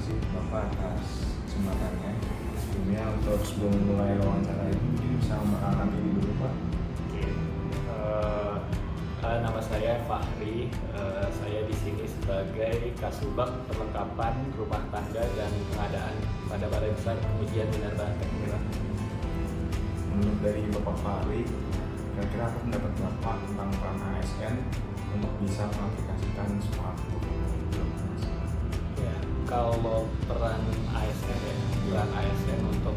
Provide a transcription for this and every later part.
kasih Bapak atas kesempatannya. Sebelumnya untuk sebelum mulai wawancara ini mungkin bisa memperkenalkan diri dulu Pak. Oke. Nama saya Fahri. Saya di sini sebagai Kasubag Perlengkapan Rumah Tangga dan Pengadaan pada Balai Besar Pengujian Minerba Tekmira. Menurut dari Bapak Fahri, kira-kira apa pendapat Bapak tentang peran ASN untuk bisa mengaplikasikan smart home? Ya, kalau peran ASN untuk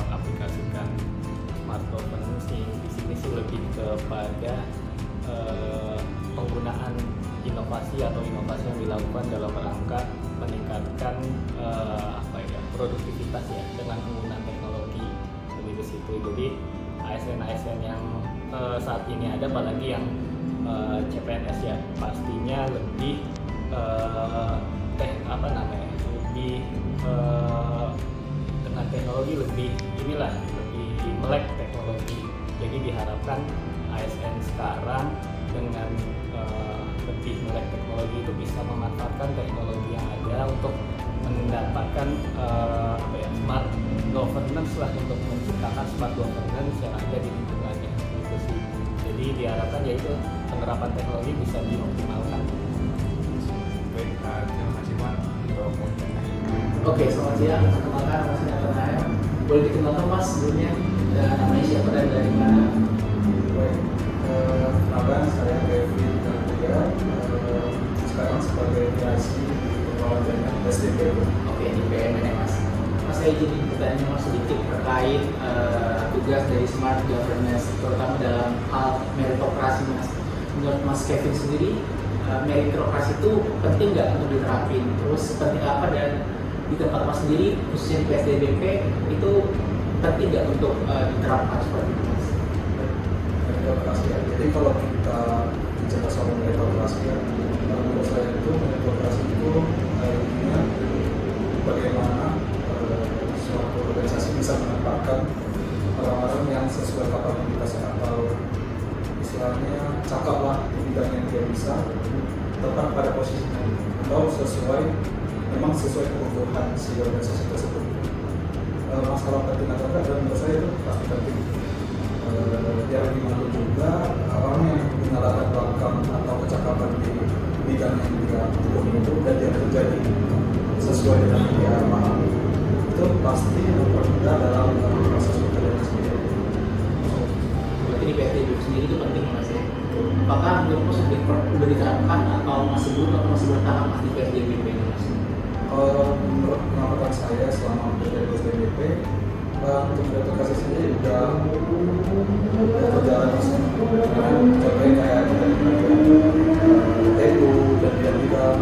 aplikasikan smart governance di sini sih lebih kepada penggunaan inovasi yang dilakukan dalam rangka meningkatkan produktivitas ya dengan penggunaan teknologi lebih ke situ. Jadi ASN yang saat ini ada, apalagi yang CPNS ya, pastinya lebih dengan teknologi lebih melek teknologi. Jadi diharapkan ASN sekarang dengan lebih melek teknologi itu bisa memanfaatkan teknologi yang ada untuk mendapatkan smart governance lah, untuk menciptakan smart governance yang ada di lingkungannya gitu sih. Jadi diharapkan yaitu penerapan teknologi bisa dioptimalkan. Baik, terima kasih Pak untuk wawancaranya. Oke, selamat siang. Perkenalkan, nama saya Nathan. Boleh dikenalkan Mas sebelumnya namanya siapa dan dari mana? Baik, perkenalkan saya Kevin Kartika, sekarang sebagai PIC Kepala Jaringan SDPU. Oke, di BMN ya Mas. Mas, saya izin bertanya Mas sedikit terkait tugas dari smart governance, terutama dalam hal meritokrasi Mas. Menurut Mas Kevin sendiri, meritokrasi itu penting nggak untuk diterapin? Terus penting apa, dan di tempat Mas sendiri khususnya di PSDBP itu penting nggak untuk diterapkan seperti itu Mas? Meritokrasi ya. Jadi kalau kita bicara soal meritokrasi ya, menurut saya itu meritokrasi itu intinya bagaimana suatu organisasi bisa menempatkan orang-orang yang sesuai kapabilitasnya atau istilahnya cakap lah di bidang yang dia bisa, tetap pada posisinya atau memang sesuai kebutuhan si organisasi tersebut. Masalah penting atau enggak, dan menurut saya itu pasti penting. Biar gimana juga orang yang punya latar belakang atau kecakapan di bidang yang dia tekuni itu dan dia terjadi sesuai dengan yang dia pahami, itu pasti mempermudah dalam proses pekerjaan sendiri. Berarti di PSDB sendiri itu penting Mas ya? Apakah menurut Mas sudah diterapkan atau masih belum, atau masih bertahap Mas di PSDB ini Mas? Menurut pengamatan saya selama bekerja di SDBP, untuk meritokrasi sendiri udah berjalan Mas. Contohnya kayak kita di TU dan bidang-bidang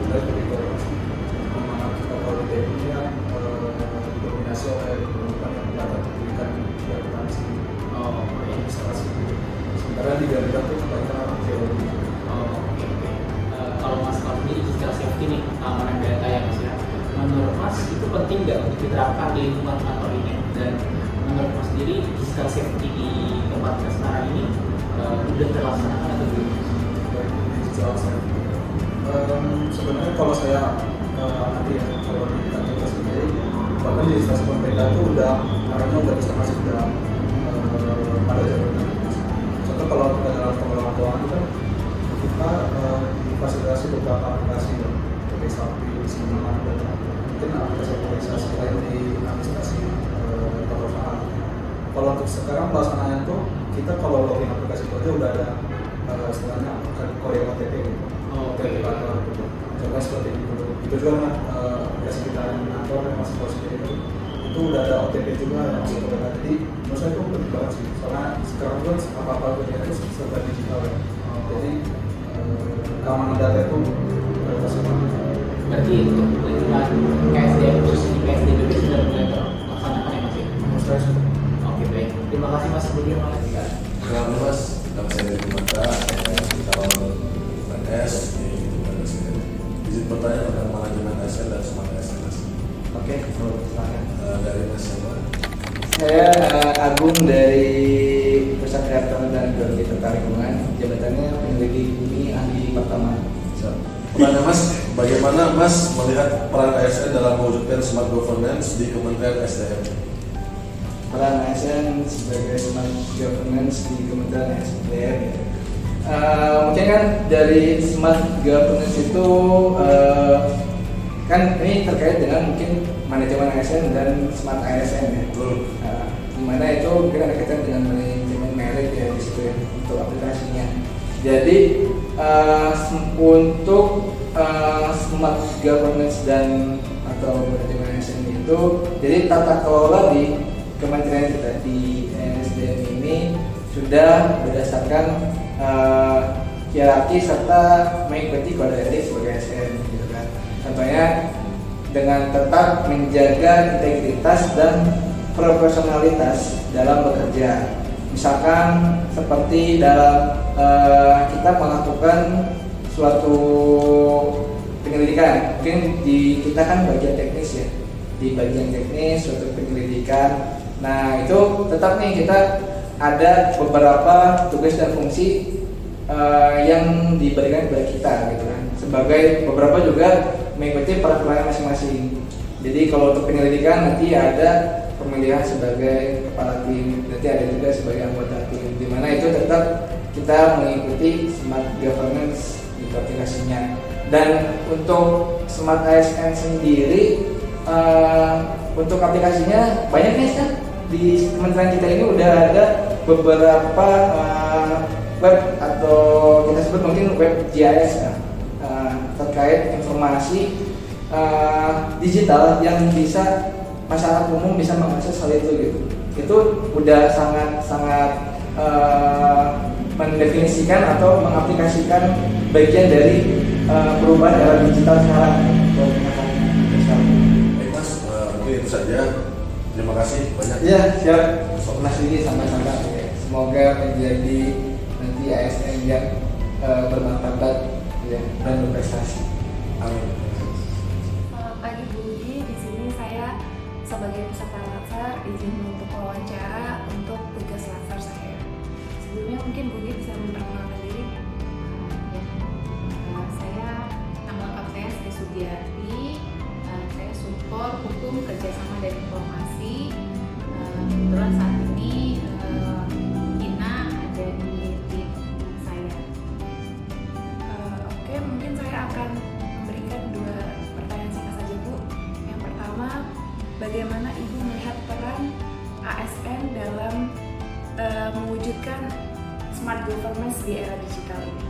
kita lebih ke mana kita kalau di TU nya didominasi oleh pendidikan yang dapat pendidikan dan akuntansi, administrasi. Sementara di bidang-bidang itu kebanyakan orang teologi. Oke. Kalau Mas sendiri secara safety nih, keamanan data ya Mas ya, menurut Mas itu penting nggak untuk diterapkan di lingkungan kantor ini? Dan menurut Mas sendiri secara safety di tempat kita sekarang ini udah terlaksanakan atau belum? Sebenarnya kalau saya nanti ya, kalau di kantor kita sendiri, bahkan di instansi pemerintah itu udah bisa masuk dalam pada jalurnya. Contoh kalau kita dalam pengelolaan keuangan itu kan kita difasilitasi beberapa aplikasi ya, seperti Sapi, Semangat, dan mungkin aplikasi lain di administrasi perusahaan. Kalau untuk sekarang pelaksanaannya itu kita kalau login aplikasi itu aja udah ada istilahnya kode OTP gitu. OTP kantor gitu. Contoh seperti itu. Itu juga kan aplikasi kita di kantor yang masih positif itu udah ada OTP juga yang masuk ke data. Jadi menurut saya itu penting banget sih. Soalnya sekarang kan apa-apa kerja itu serba digital ya. Jadi keamanan data itu prioritas banget. Berarti untuk lingkungan KSDM khusus di PSDB sudah mulai terlaksanakan ya Mas ya? Menurut saya sudah. Oke, baik. Terima kasih Mas sebelumnya Mas. Selamat Mas, nama saya dari Mata, calon PNS di izin bertanya tentang manajemen ASN dan smart ASN Mas. Oke, silakan. Dari Mas siapa? Saya Agung dari Pusat Kearifan dan Geologi Tata Lingkungan, jabatannya peneliti bumi ahli pertama. Siap. Pertanyaan Mas, bagaimana Mas melihat peran ASN dalam mewujudkan smart governance di Kementerian SDM? Peran ASN sebagai smart governance di Kementerian SDM ya. Mungkin kan dari smart governance itu kan ini terkait dengan mungkin manajemen ASN dan smart ASN ya. Dimana itu mungkin ada kaitan dengan manajemen merit ya di situ ya, untuk aplikasinya. Jadi untuk smart governance dan atau manajemen ASN itu, jadi tata kelola di kementerian kita di SDM ini sudah berdasarkan hierarki serta mengikuti kode etik sebagai ASN gitu kan. Contohnya dengan tetap menjaga integritas dan profesionalitas dalam bekerja. Misalkan seperti dalam kita melakukan suatu penyelidikan, mungkin di kita kan bagian teknis ya, di bagian teknis suatu penyelidikan. Nah itu tetap nih kita ada beberapa tugas dan fungsi yang diberikan kepada kita gitu kan. Sebagai beberapa juga mengikuti peraturan masing-masing. Jadi kalau untuk penyelidikan nanti ada pemilihan sebagai kepala tim, nanti ada juga sebagai anggota tim. Di mana itu tetap kita mengikuti smart governance di aplikasinya. Dan untuk smart ASN sendiri untuk aplikasinya banyak nih kan di kementerian kita ini udah ada beberapa web atau kita sebut mungkin web GIS kan, terkait informasi digital yang bisa masyarakat umum bisa mengakses hal itu gitu. Itu udah sangat mendefinisikan atau mengaplikasikan bagian dari perubahan era digital sekarang. Baik Mas, mungkin itu saja. Terima kasih banyak. Iya, siap. Mas Didi sama-sama. Semoga menjadi nanti ASN yang bermartabat ya, dan berprestasi. Amin. Selamat pagi Bu Budi, di sini saya sebagai peserta latsar izin untuk wawancara untuk tugas latsar saya. Sebelumnya mungkin Bu Budi bisa memperkenalkan diri. Nama lengkap saya Sri Sugiarti. Saya support hukum kerjasama dan informasi. Kebetulan saat ini Ina ada di tim saya. Oke, mungkin saya akan memberikan 2 pertanyaan singkat saja Bu. Yang pertama, bagaimana Ibu melihat peran ASN dalam mewujudkan smart governance di era digital ini?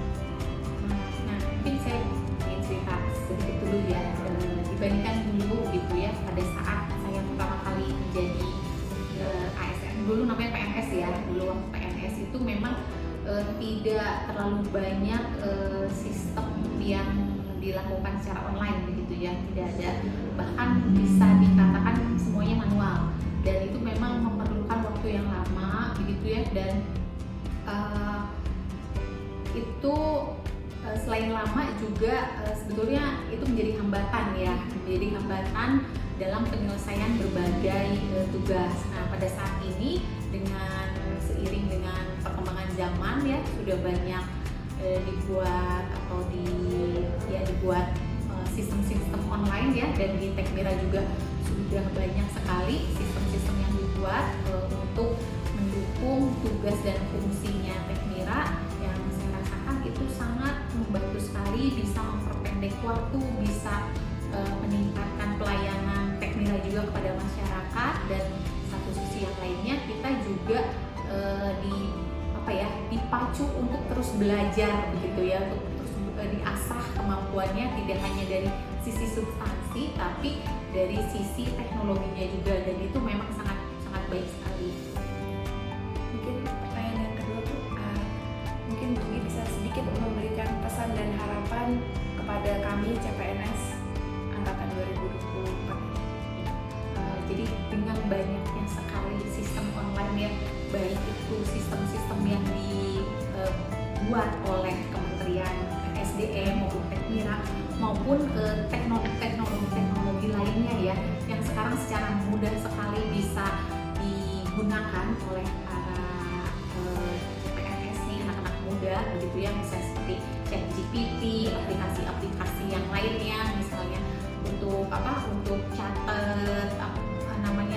Nah, mungkin saya ingin cerita sedikit dulu ya, dibandingkan dulu gitu ya, pada saat saya pertama kali menjadi ASN, dulu namanya PNS ya, dulu waktu PNS itu memang tidak terlalu banyak sistem yang dilakukan secara online begitu ya, tidak ada, bahkan bisa dikatakan semuanya manual, dan itu memang memerlukan waktu yang lama begitu ya, dan itu selain lama juga sebetulnya itu menjadi hambatan ya, menjadi hambatan dalam penyelesaian berbagai tugas. Nah pada saat ini dengan seiring dengan perkembangan zaman ya, sudah banyak dibuat atau dibuat sistem-sistem online ya, dan di Tekmira juga sudah banyak sekali sistem-sistem yang dibuat untuk mendukung tugas dan fungsinya Tekmira, yang saya rasakan itu sangat membantu sekali, bisa memperpendek waktu, bisa meningkatkan pelayanan Tekmira juga kepada masyarakat, dan satu sisi yang lainnya kita juga dipacu untuk terus belajar begitu ya, untuk terus diasah kemampuannya, tidak hanya dari sisi substansi tapi dari sisi teknologinya juga, dan itu memang sangat baik sekali. Mungkin pertanyaan yang kedua tuh, mungkin Bu Budi bisa sedikit memberikan pesan dan harapan kepada kami CPNS angkatan 2024. Jadi dengan banyaknya sekali sistem online ya, baik itu sistem-sistem yang dibuat oleh Kementerian SDM maupun Tekmira, maupun teknologi lainnya ya, yang sekarang secara mudah sekali bisa digunakan oleh para PNS nih, anak-anak muda begitu ya, bisa seperti ChatGPT, aplikasi-aplikasi yang lainnya, misalnya untuk untuk catat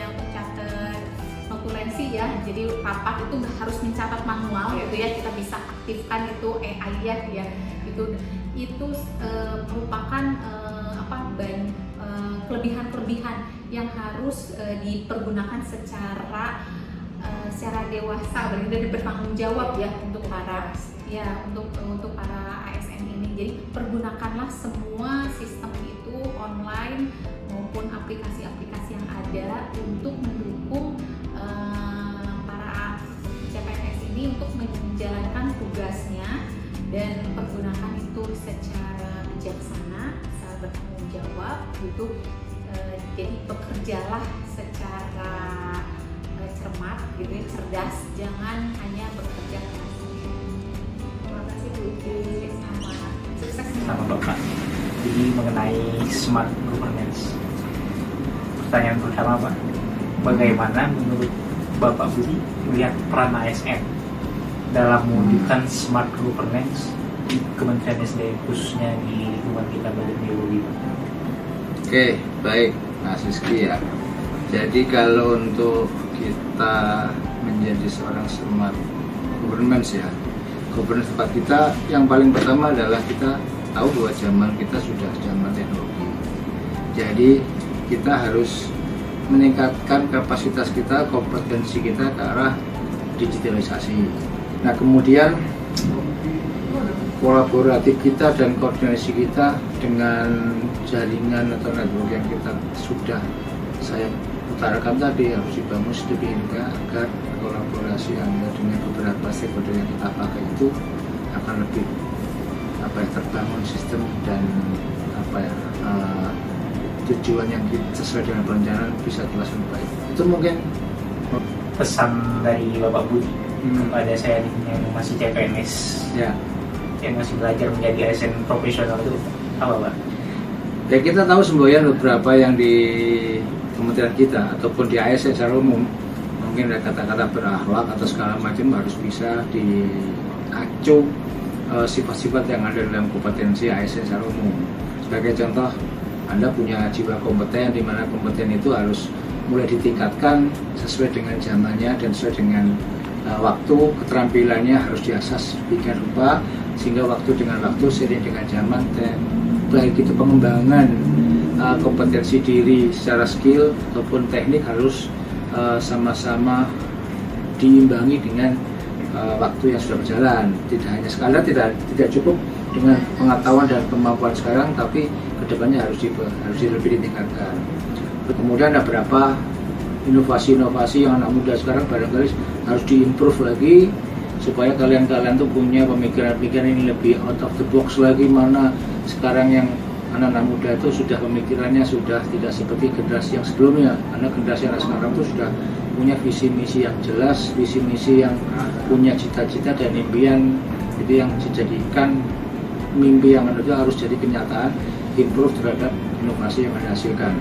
untuk catat notulensi ya. Jadi rapat itu nggak harus mencatat manual gitu ya, kita bisa aktifkan itu AI ya. Itu merupakan kelebihan-kelebihan yang harus dipergunakan secara dewasa dan bertanggung jawab ya untuk para ASN ini. Jadi pergunakanlah semua sistem itu online maupun aplikasi-aplikasi yang ada untuk mendukung para CPNS ini untuk menjalankan tugasnya, dan pergunakan itu secara bijaksana, secara bertanggung jawab gitu. Jadi bekerjalah secara cermat gitu ya, cerdas, jangan hanya bekerja keras. Terima kasih Bu Uci, sukses Sama Bapak. Jadi mengenai smart governance, pertanyaan pertama Pak, bagaimana menurut Bapak Budi melihat peran ASN dalam mewujudkan smart governance di Kementerian SDM, khususnya di lingkungan kita Badan Geologi? Oke, baik Mas Rizky ya. Jadi kalau untuk kita menjadi seorang smart governance ya, governance tempat kita yang paling pertama adalah kita tahu bahwa zaman kita sudah zaman teknologi. Jadi kita harus meningkatkan kapasitas kita, kompetensi kita ke arah digitalisasi. Nah kemudian kolaboratif kita dan koordinasi kita dengan jaringan atau network yang kita sudah saya utarakan tadi harus dibangun sedemikian rupa agar kolaborasi Anda dengan beberapa stakeholder yang kita pakai itu akan lebih terbangun sistem dan tujuan yang sesuai dengan perencanaan bisa terlaksana baik. Itu mungkin Pesan dari Bapak Budi kepada saya yang masih CPNS ya. Yang masih belajar menjadi ASN profesional itu apa Pak? Ya kita tahu semboyan beberapa yang di kementerian kita ataupun di ASN secara umum mungkin ada kata-kata berakhlak atau segala macam harus bisa diacu sifat-sifat yang ada dalam kompetensi ASN secara umum. Sebagai contoh, Anda punya jiwa kompeten di mana kompeten itu harus mulai ditingkatkan sesuai dengan zamannya dan sesuai dengan waktu, keterampilannya harus diasah sedemikian rupa sehingga waktu dengan waktu seiring dengan zaman, dan baik itu pengembangan kompetensi diri secara skill ataupun teknik harus sama-sama diimbangi dengan waktu yang sudah berjalan. Tidak hanya sekadar tidak cukup dengan pengetahuan dan kemampuan sekarang, tapi kedepannya harus lebih ditingkatkan. Kemudian ada beberapa inovasi-inovasi yang anak muda sekarang barangkali harus diimprove lagi supaya kalian tuh punya pemikiran-pemikiran ini lebih out of the box lagi, mana sekarang yang anak-anak muda itu sudah pemikirannya sudah tidak seperti generasi yang sebelumnya, karena generasi anak sekarang itu sudah punya visi misi yang jelas, visi misi yang punya cita-cita dan impian, itu yang dijadikan mimpi yang itu harus jadi kenyataan, improve terhadap inovasi yang Anda hasilkan.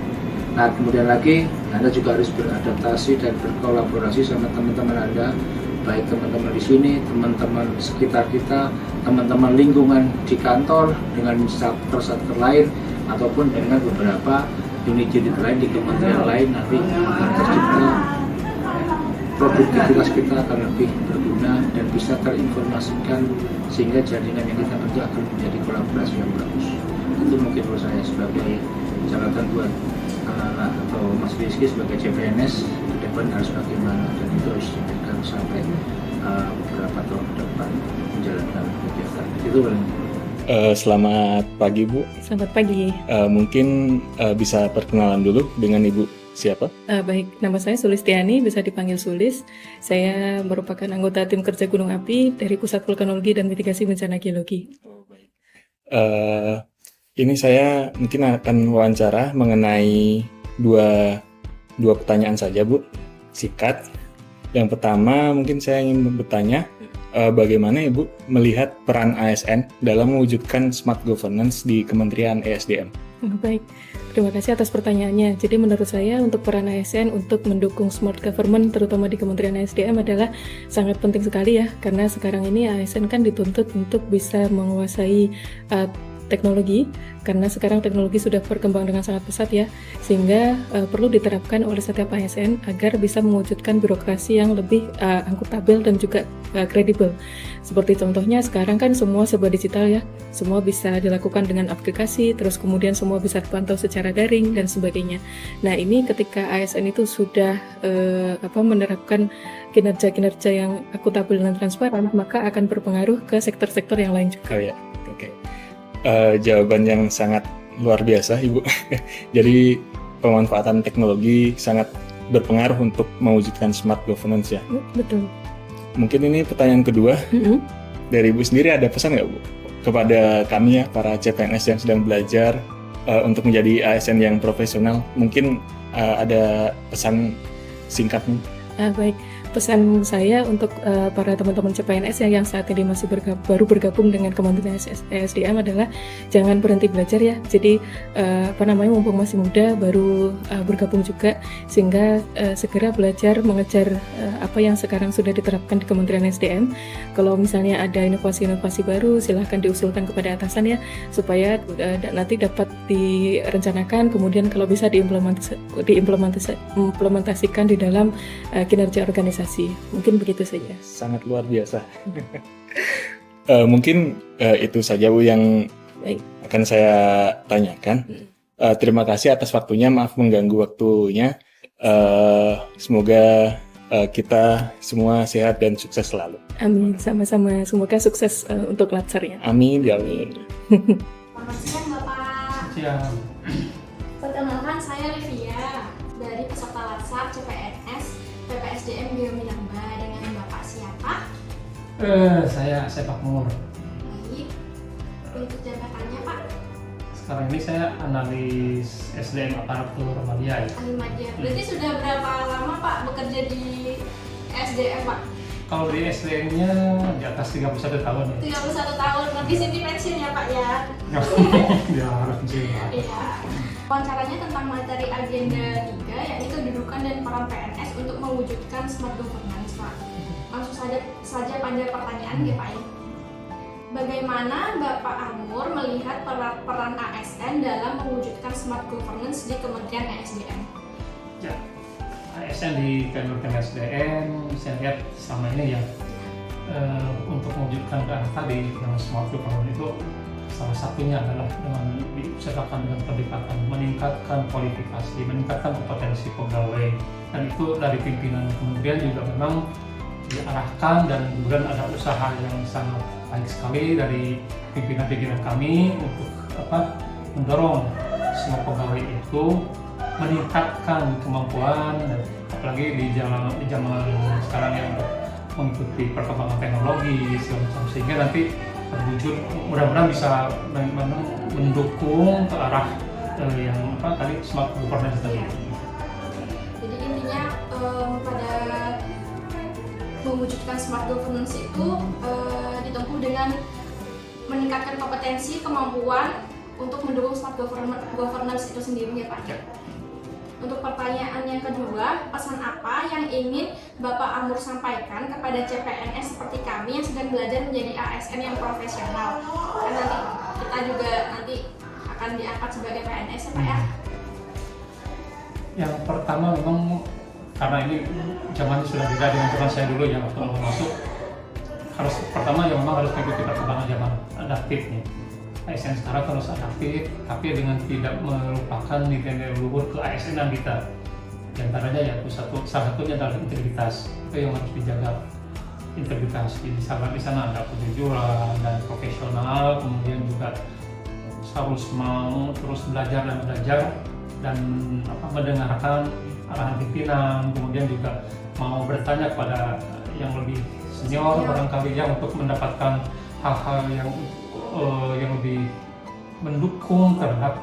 Nah kemudian lagi Anda juga harus beradaptasi dan berkolaborasi sama teman-teman Anda, baik teman-teman di sini, teman-teman sekitar kita, teman-teman lingkungan di kantor dengan satker-satker lain ataupun dengan beberapa unit-unit lain di kementerian lain, nanti akan tercipta produktivitas kita akan lebih berguna dan bisa terinformasikan sehingga jaringan yang kita bentuk akan menjadi kolaborasi yang bagus. Itu mungkin menurut saya sebagai catatan buat anak-anak atau Mas Rizky sebagai CPNS ke depan harus bagaimana, dan itu harus dipegang sampai beberapa tahun ke depan menjalankan kegiatan itu. Selamat pagi Bu. Selamat pagi. Mungkin bisa perkenalan dulu dengan Ibu siapa? Baik, nama saya Sulistiani, bisa dipanggil Sulis. Saya merupakan anggota tim kerja Gunung Api dari Pusat Vulkanologi dan Mitigasi Bencana Geologi. Ini saya mungkin akan wawancara mengenai dua pertanyaan saja Bu, singkat. Yang pertama mungkin saya ingin bertanya, bagaimana Ibu melihat peran ASN dalam mewujudkan smart governance di Kementerian ESDM? Baik, terima kasih atas pertanyaannya. Jadi menurut saya untuk peran ASN untuk mendukung smart government terutama di Kementerian ASDM adalah sangat penting sekali ya, karena sekarang ini ASN kan dituntut untuk bisa menguasai teknologi, karena sekarang teknologi sudah berkembang dengan sangat pesat ya, sehingga perlu diterapkan oleh setiap ASN agar bisa mewujudkan birokrasi yang lebih akuntabel dan juga kredibel. Seperti contohnya sekarang kan semua serba digital ya, semua bisa dilakukan dengan aplikasi, terus kemudian semua bisa dipantau secara daring dan sebagainya. Nah ini ketika ASN itu sudah menerapkan kinerja-kinerja yang akuntabel dan transparan, maka akan berpengaruh ke sektor-sektor yang lain juga. Oh ya, oke. Jawaban yang sangat luar biasa Ibu. Jadi pemanfaatan teknologi sangat berpengaruh untuk mewujudkan smart governance ya. Betul. Mungkin ini pertanyaan kedua. Dari Ibu sendiri ada pesan nggak Bu kepada kami ya, para CPNS yang sedang belajar untuk menjadi ASN yang profesional? Mungkin ada pesan singkatnya. Baik, pesan saya untuk para teman-teman CPNS yang saat ini masih baru bergabung dengan Kementerian ASDM adalah jangan berhenti belajar ya. Jadi mumpung masih muda baru bergabung juga, sehingga segera belajar mengejar apa yang sekarang sudah diterapkan di Kementerian ASDM. Kalau misalnya ada inovasi-inovasi baru, silahkan diusulkan kepada atasan ya, supaya nanti dapat direncanakan, kemudian kalau bisa diimplementasikan di dalam kinerja organisasi. Mungkin begitu saja. Sangat luar biasa. Mungkin itu saja Bu yang akan saya tanyakan. Terima kasih atas waktunya. Maaf mengganggu waktunya. Semoga kita semua sehat dan sukses selalu. Amin. Sama-sama. Semoga sukses untuk Latsarnya. Amin. Ya amin. Selamat siang Bapak. Siang. Perkenalkan saya Livia dari peserta Latsar CPNS PPSDM Biominamba. Dengan Bapak siapa? Saya Pak Mur. Baik. Untuk jabatannya Pak? Sekarang ini saya analis SDM aparatur media ya. Media. Berarti sudah berapa lama Pak bekerja di SDM Pak? Kalau di SDM-nya di atas 31 tahun ya. 31 tahun. Habis ini pensiun ya Pak ya? Ya harus pensiun Pak. Iya. Wawancaranya tentang materi agenda 3, yaitu kedudukan dan peran PNS untuk mewujudkan smart governance Pak. Langsung saja pada pertanyaan ya Pak ya. Bagaimana Bapak Amur melihat peran ASN dalam mewujudkan smart governance di Kementerian ASDM? Ya, ASN di Kementerian ASDM saya lihat selama ini ya untuk mewujudkan ke arah tadi dengan smart governance itu salah satunya adalah dengan diusahakan dengan pendekatan meningkatkan kualifikasi, meningkatkan kompetensi pegawai, dan itu dari pimpinan kementerian juga memang diarahkan, dan kemudian ada usaha yang sangat baik sekali dari pimpinan-pimpinan kami untuk mendorong semua pegawai itu meningkatkan kemampuan, dan apalagi di zaman sekarang yang mengikuti perkembangan teknologi sehingga nanti terwujud, mudah-mudahan bisa mendukung ke arah yang tadi smart governance tadi. Jadi intinya pada mewujudkan smart governance itu ditempuh dengan meningkatkan kompetensi, kemampuan untuk mendukung smart governance itu sendiri ya Pak. Ya. Untuk pertanyaan yang kedua, pesan apa yang ingin Bapak Amur sampaikan kepada CPNS seperti kami yang sedang belajar menjadi ASN yang profesional? Karena nanti kita juga akan diangkat sebagai PNS ya Pak ya? Yang pertama memang karena ini zamannya sudah beda dengan zaman saya dulu ya, waktu awal masuk pertama memang harus mengikuti perkembangan zaman adaptif nih. ASN sekarang harus adaptif, tapi dengan tidak melupakan nilai luhur ke ASN kita. Di antaranya ya salah satunya adalah integritas, itu yang harus dijaga. Integritas di sana ada kejujuran dan profesional, kemudian juga harus mau terus belajar dan mendengarkan arahan pimpinan, kemudian juga mau bertanya kepada yang lebih senior barangkali ya untuk mendapatkan hal-hal yang lebih mendukung terhadap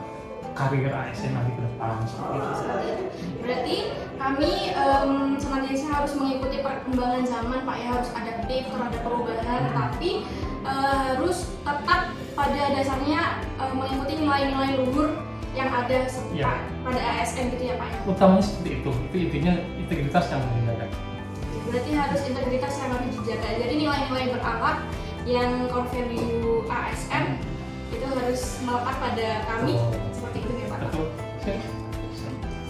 karir ASN nanti ke depan. Berarti kami senantiasa harus mengikuti perkembangan zaman Pak ya, harus adaptif terhadap perubahan, tapi harus tetap pada dasarnya mengikuti nilai-nilai luhur yang ada Iya. pada ASN gitu ya Pak ya? Utamanya seperti itu intinya integritas yang dijaga. Berarti harus integritas yang harus dijaga. Jadi nilai-nilai berakhlak yang core value ASN itu harus melekat pada kami seperti itu ya Pak. Betul.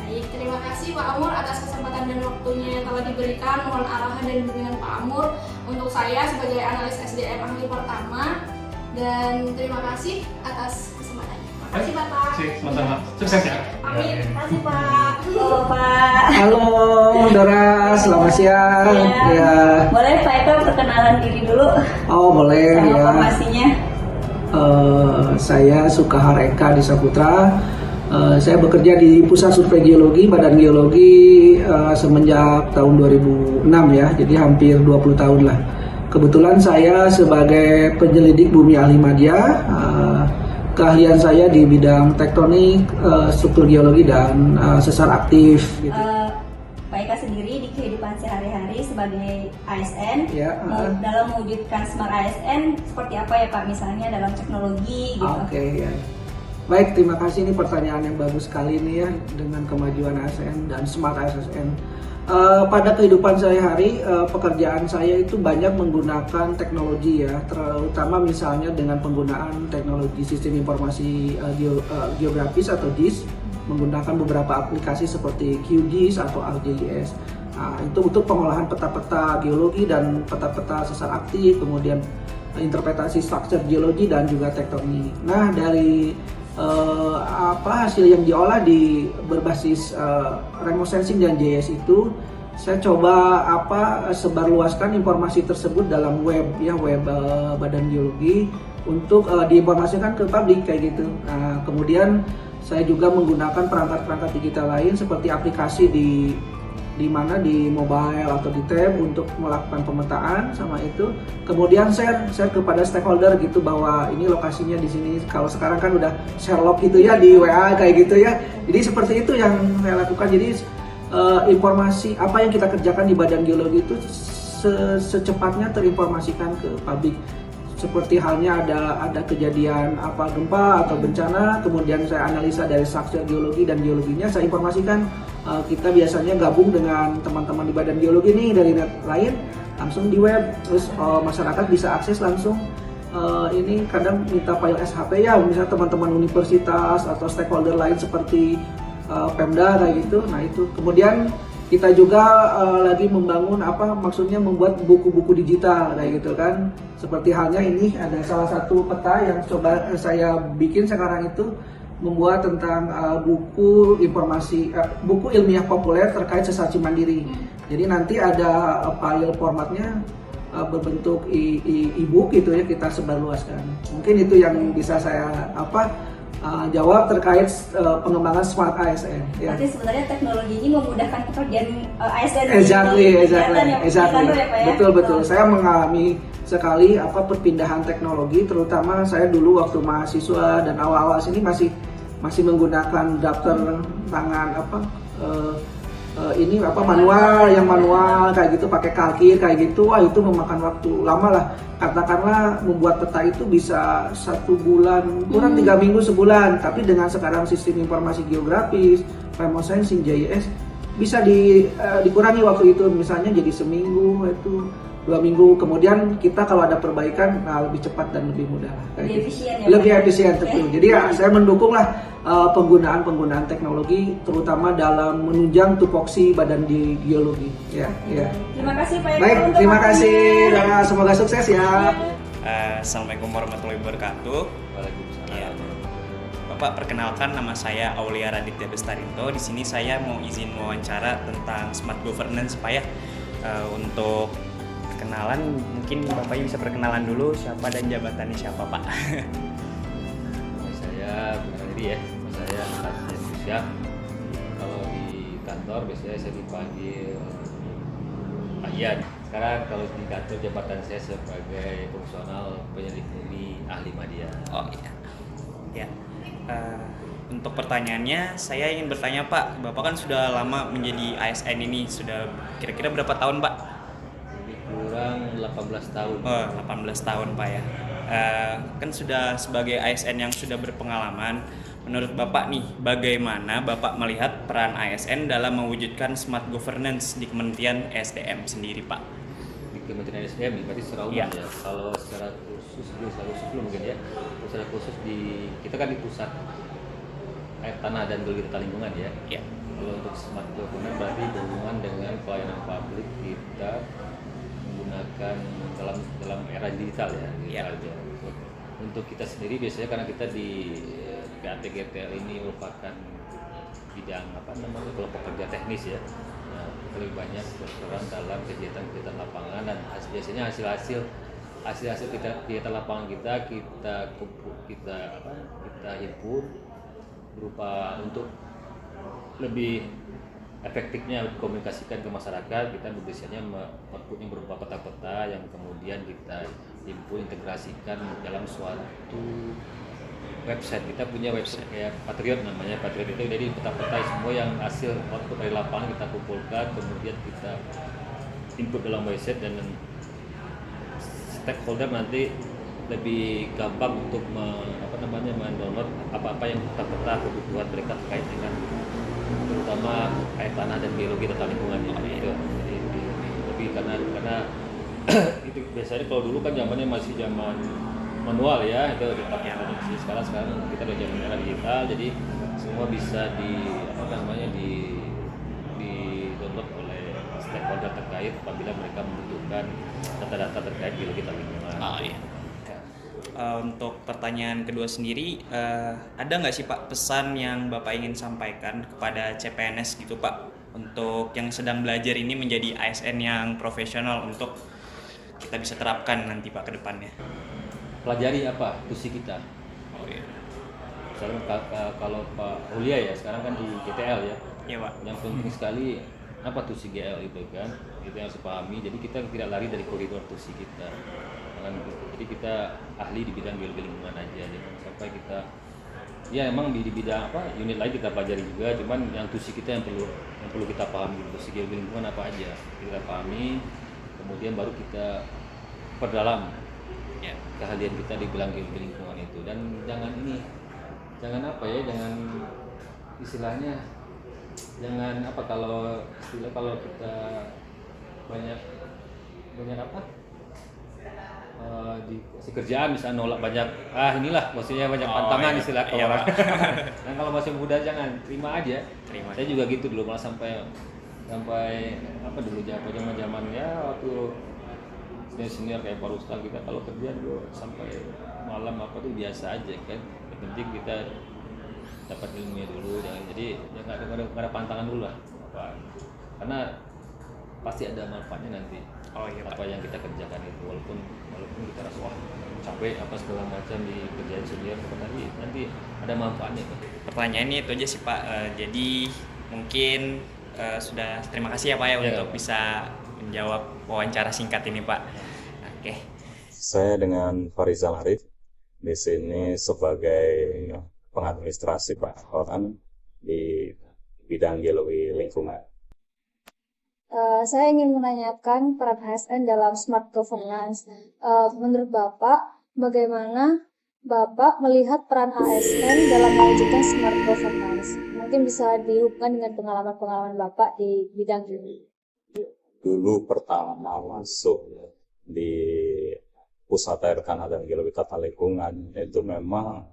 Baik, terima kasih Pak Amur atas kesempatan dan waktunya yang telah diberikan. Mohon arahan dan bimbingan Pak Amur untuk saya sebagai analis SDM ahli pertama, dan terima kasih atas kesempatannya. Terima kasih Bapak. Sama-sama. Sukses ya. Amin. Terima kasih Pak. Halo Pak. Halo Dora, selamat siang. Ya. Boleh Pak Eka perkenalan diri dulu Oh boleh sama ya. formasinya. Saya Sukahar Eka di Saputra. Saya bekerja di Pusat Survei Geologi, Badan Geologi semenjak tahun 2006 ya, jadi hampir 20 tahun lah. Kebetulan saya sebagai penyelidik bumi ahli madya, keahlian saya di bidang tektonik, struktur geologi dan sesar aktif. Gitu. Pak Eka sendiri di kehidupan sehari-hari sebagai ASN, Ya, dalam mewujudkan Smart ASN seperti apa ya Pak? Misalnya dalam teknologi gitu. Oke ya. Baik, terima kasih, ini pertanyaan yang bagus sekali nih ya dengan kemajuan ASN dan Smart ASN. Pada kehidupan sehari-hari, pekerjaan saya itu banyak menggunakan teknologi ya, terutama misalnya dengan penggunaan teknologi sistem informasi geografis atau GIS, menggunakan beberapa aplikasi seperti QGIS atau ArcGIS. Nah, itu untuk pengolahan peta-peta geologi dan peta-peta sesar aktif, kemudian interpretasi struktur geologi dan juga tektonik. Nah, dari hasil yang diolah di berbasis remote sensing dan GIS itu, saya coba sebarluaskan informasi tersebut dalam web ya, web Badan Geologi untuk diinformasikan ke publik kayak gitu. Nah, kemudian saya juga menggunakan perangkat-perangkat digital lain seperti aplikasi di mana di mobile atau di tab untuk melakukan pemetaan sama itu. Kemudian share kepada stakeholder gitu bahwa ini lokasinya di sini. Kalau sekarang kan udah share log gitu ya di WA kayak gitu ya. Jadi seperti itu yang saya lakukan. Jadi informasi apa yang kita kerjakan di Badan Geologi itu secepatnya terinformasikan ke publik. Seperti halnya ada kejadian gempa atau bencana, kemudian saya analisa dari struktur geologi dan geologinya, saya informasikan. Kita biasanya gabung dengan teman-teman di Badan Geologi nih dari net lain, langsung di web, terus masyarakat bisa akses langsung. Ini kadang minta file SHP ya, misalnya teman-teman universitas atau stakeholder lain seperti Pemda kayak gitu. Nah itu kemudian kita juga lagi membangun maksudnya membuat buku-buku digital kayak gitu kan. Seperti halnya ini ada salah satu peta yang coba saya bikin sekarang itu, membuat tentang buku informasi buku ilmiah populer terkait sesar Cimandiri. Jadi nanti ada file formatnya berbentuk e-book gitu ya, kita sebarluaskan. Mungkin itu yang bisa saya jawab terkait pengembangan Smart ASN. Ya. Berarti sebenarnya teknologi ini memudahkan pekerjaan ASN. Exactly. Ya, Betul. Saya mengalami sekali perpindahan teknologi, terutama saya dulu waktu mahasiswa dan awal-awal sini masih menggunakan daftar tangan manual kayak gitu, pakai kalkir kayak gitu. Wah, itu memakan waktu lama lah. Katakanlah membuat peta itu bisa 1 bulan, kurang 3 minggu sebulan. Tapi dengan sekarang sistem informasi geografis, remote sensing, GIS, bisa dikurangi waktu itu, misalnya jadi seminggu itu 2 minggu. Kemudian kita kalau ada perbaikan lebih cepat dan lebih mudah lah. Lebih efisien ya. Lebih efisien betul. Jadi ya, saya mendukung lah penggunaan teknologi, terutama dalam menunjang tupoksi Badan Geologi. Ya. Terima kasih Pak Eka. Baik, terima kasih. Semoga sukses ya. Assalamualaikum warahmatullahi wabarakatuh. Waalaikumsalam. Ya. Bapak, perkenalkan, nama saya Aulia Raditya Bestarinto. Di sini saya mau izin wawancara tentang smart governance, Pak ya. Untuk perkenalan, mungkin Bapaknya bisa perkenalan dulu siapa dan jabatannya siapa, Pak. Saya Budi ya, saya Hasyan Syah. Kalau di kantor biasanya saya dipanggil Pak Ian. Sekarang kalau di kantor jabatan saya sebagai fungsional penyelidik bumi ahli madya. Oh iya. Ya. Untuk pertanyaannya, saya ingin bertanya Pak, Bapak kan sudah lama menjadi ASN ini, sudah kira-kira berapa tahun Pak? Lebih kurang 18 tahun. Oh, 18 tahun Pak ya. Kan sudah sebagai ASN yang sudah berpengalaman, Menurut Bapak nih, bagaimana Bapak melihat peran ASN dalam mewujudkan smart governance di Kementerian SDM sendiri, Pak? Di Kementerian SDM berarti secara umum Iya. ya. Kalau secara khusus belum mungkin ya. Kalau secara khusus kita kan di pusat air tanah dan geologi tata lingkungan ya. Iya. Kalau untuk smart governance berarti berhubungan dengan pelayanan publik kita menggunakan dalam era digital ya. Digital. Untuk kita sendiri biasanya karena kita di PATGTL ini merupakan bidang kelompok kerja teknis ya. Nah, lebih banyak berperan dalam kegiatan-kegiatan lapangan dan biasanya hasil-hasil kegiatan lapangan kita himpun berupa untuk lebih efektifnya komunikasikan ke masyarakat. Kita biasanya outputnya berupa peta-peta yang kemudian kita himpun integrasikan dalam suatu website. Kita punya website kayak Patriot namanya. Patriot itu jadi peta-peta semua yang hasil output dari lapangan kita kumpulkan, kemudian kita input dalam website dan stakeholder nanti lebih gampang untuk mendownload apa-apa yang peta-peta kebutuhan mereka terkait dengan terutama air tanah dan geologi tata lingkungan itu. Jadi lebih karena itu biasanya kalau dulu kan zamannya masih zaman manual ya, itu tetap produksi. Sekarang kita udah zaman era digital, jadi semua bisa di download oleh stakeholder terkait apabila mereka membutuhkan data-data terkait geologi tata lingkungan. Iya. Untuk pertanyaan kedua sendiri, ada nggak sih Pak pesan yang Bapak ingin sampaikan kepada CPNS gitu Pak, untuk yang sedang belajar ini menjadi ASN yang profesional untuk kita bisa terapkan nanti Pak ke depannya? Pelajari apa tusi kita. Oh iya. Misalnya kalau Pak Ulia ya sekarang kan di GTL ya. Iya Pak. Yang penting sekali apa tusi GL itu kan, itu yang harus dipahami. Jadi kita tidak lari dari koridor tusi kita. Jadi kita ahli di bidang geologi lingkungan aja, jangan sampai kita ya emang di bidang unit lain kita pelajari juga, cuman yang tusi kita yang perlu kita pahami, tusi geologi lingkungan apa aja kita pahami, kemudian baru kita perdalam keahlian kita di bidang geologi lingkungan itu. Dan jangan kalau kita banyak di kerjaan misalnya nolak banyak maksudnya banyak pantangan istilah iya, orang. Dan kalau masih muda jangan terima aja. Saya juga gitu dulu, malah sampai dulu zaman ya waktu senior kayak Pak Rustam, kita kalau kerja dulu sampai malam tuh biasa aja kan. Yang penting kita dapat ilmunya dulu, jadi nggak ada pantangan dulu lah, karena pasti ada manfaatnya nanti. Apa yang kita kerjakan itu, walaupun kita rasa wah capek segala macam di kerjaan senior, nanti ada manfaatnya tuh. Pertanyaannya itu aja sih Pak. Jadi mungkin sudah terima kasih ya Pak untuk bisa menjawab wawancara singkat ini Pak. Oke. Saya dengan Farizal Arif di sini sebagai pengadministrasi perawatan di bidang geologi lingkungan. Saya ingin menanyakan peran ASN dalam smart governance. Menurut Bapak, bagaimana Bapak melihat peran ASN dalam mewujudkan smart governance? Mungkin bisa dihubungkan dengan pengalaman-pengalaman Bapak di bidang ini. Dulu pertama masuk di pusat air tanah dan geologi tata lingkungan itu memang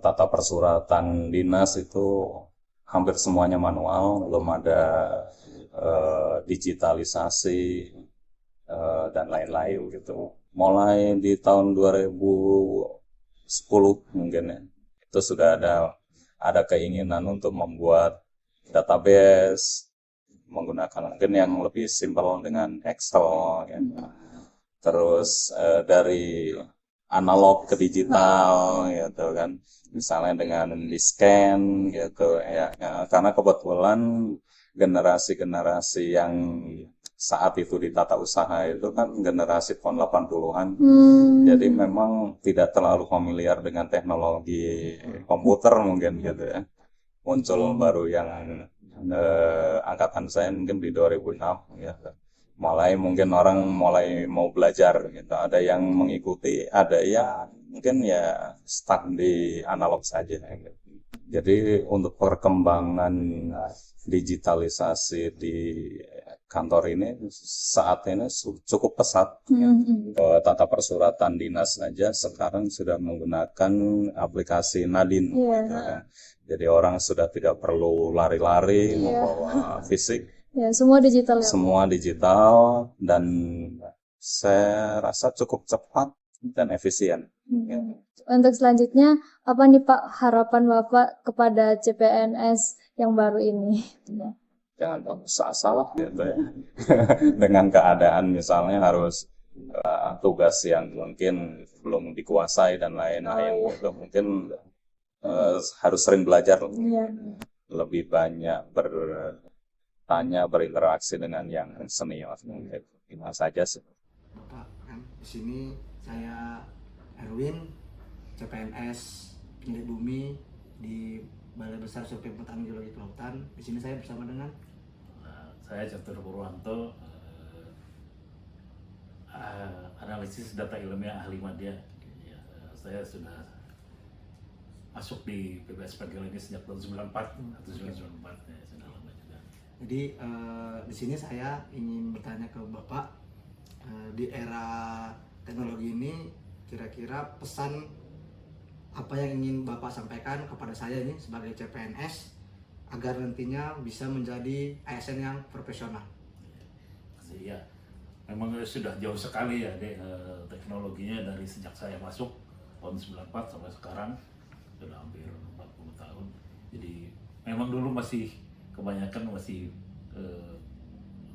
tata persuratan dinas itu hampir semuanya manual, belum ada digitalisasi dan lain-lain gitu. Mulai di tahun 2010 mungkin ya, itu sudah ada keinginan untuk membuat database menggunakan mungkin yang lebih simpel dengan Excel ya. Terus dari analog ke digital gitu kan, misalnya dengan di-scan gitu ya, karena kebetulan generasi yang saat itu di tata usaha itu kan generasi tahun 80-an. Jadi memang tidak terlalu familiar dengan teknologi komputer mungkin gitu ya. Muncul baru yang angkatan saya mungkin di 2006 ya. mulai mungkin orang mulai mau belajar gitu. Ada yang mengikuti, ada yang mungkin ya stuck di analog saja gitu. Jadi untuk perkembangan digitalisasi di kantor ini saat ini cukup pesat. Tata persuratan dinas saja sekarang sudah menggunakan aplikasi Nadine. Gitu ya. Jadi orang sudah tidak perlu lari-lari membawa fisik. Ya, semua digital ya. Semua digital dan saya rasa cukup cepat dan efisien. Untuk selanjutnya, apa nih Pak harapan Bapak kepada CPNS yang baru ini? Jangan salah gitu ya. Dengan keadaan misalnya harus tugas yang mungkin belum dikuasai dan lain-lain itu mungkin harus sering belajar, lebih banyak bertanya, berinteraksi dengan yang senior. Itu saja sih. Bapak, kan di sini saya Erwin, CPNS Penyelit Bumi di Balai Besar Survei Pemetaan Geologi Kelautan. Di sini saya bersama dengan saya Catur Purwanto, analisis data ilmiah ahli media. Saya sudah masuk di PBS Pagel ini sejak tahun 94 atau 1994 ya, sudah lama juga. Jadi di sini saya ingin bertanya ke Bapak, di era teknologi ini kira-kira pesan apa yang ingin Bapak sampaikan kepada saya ini sebagai CPNS agar nantinya bisa menjadi ASN yang profesional? Ya, memang sudah jauh sekali ya teknologinya dari sejak saya masuk tahun 94 sampai sekarang sudah hampir 40 tahun. Jadi memang dulu masih kebanyakan masih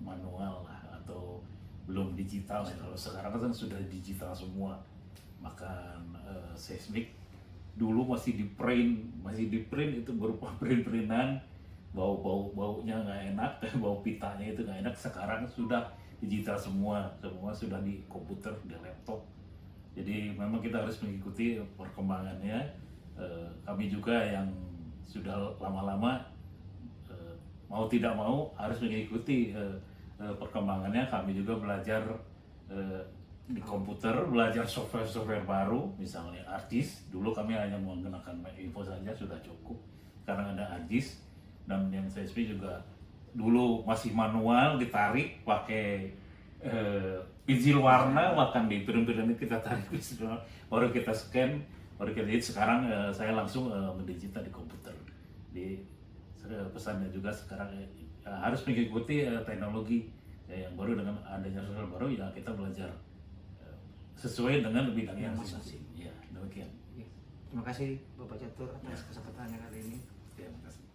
manual lah atau belum digital ya. Kalau sekarang kan sudah digital semua. Makan seismik dulu masih di print itu berupa printan, baunya nggak enak, bau pitanya itu nggak enak. Sekarang sudah digital semua sudah di komputer, di laptop. Jadi memang kita harus mengikuti perkembangannya. Kami juga yang sudah lama-lama mau tidak mau harus mengikuti perkembangannya. Kami juga belajar di komputer, belajar software baru, misalnya ArcGIS. Dulu kami hanya menggunakan Info saja sudah cukup. Sekarang ada ArcGIS, dan yang CSP juga dulu masih manual, ditarik pakai pensil warna, bahkan di piring-piring kita tarik baru kita scan, baru kita edit. Sekarang saya langsung mendigital di komputer. Di pesannya juga sekarang harus mengikuti teknologi yang baru. Dengan adanya software baru ya kita belajar sesuai dengan bidangnya masing-masing. Ya, demikian. Terima kasih Bapak Catur atas kesempatannya kali ini. Terima kasih.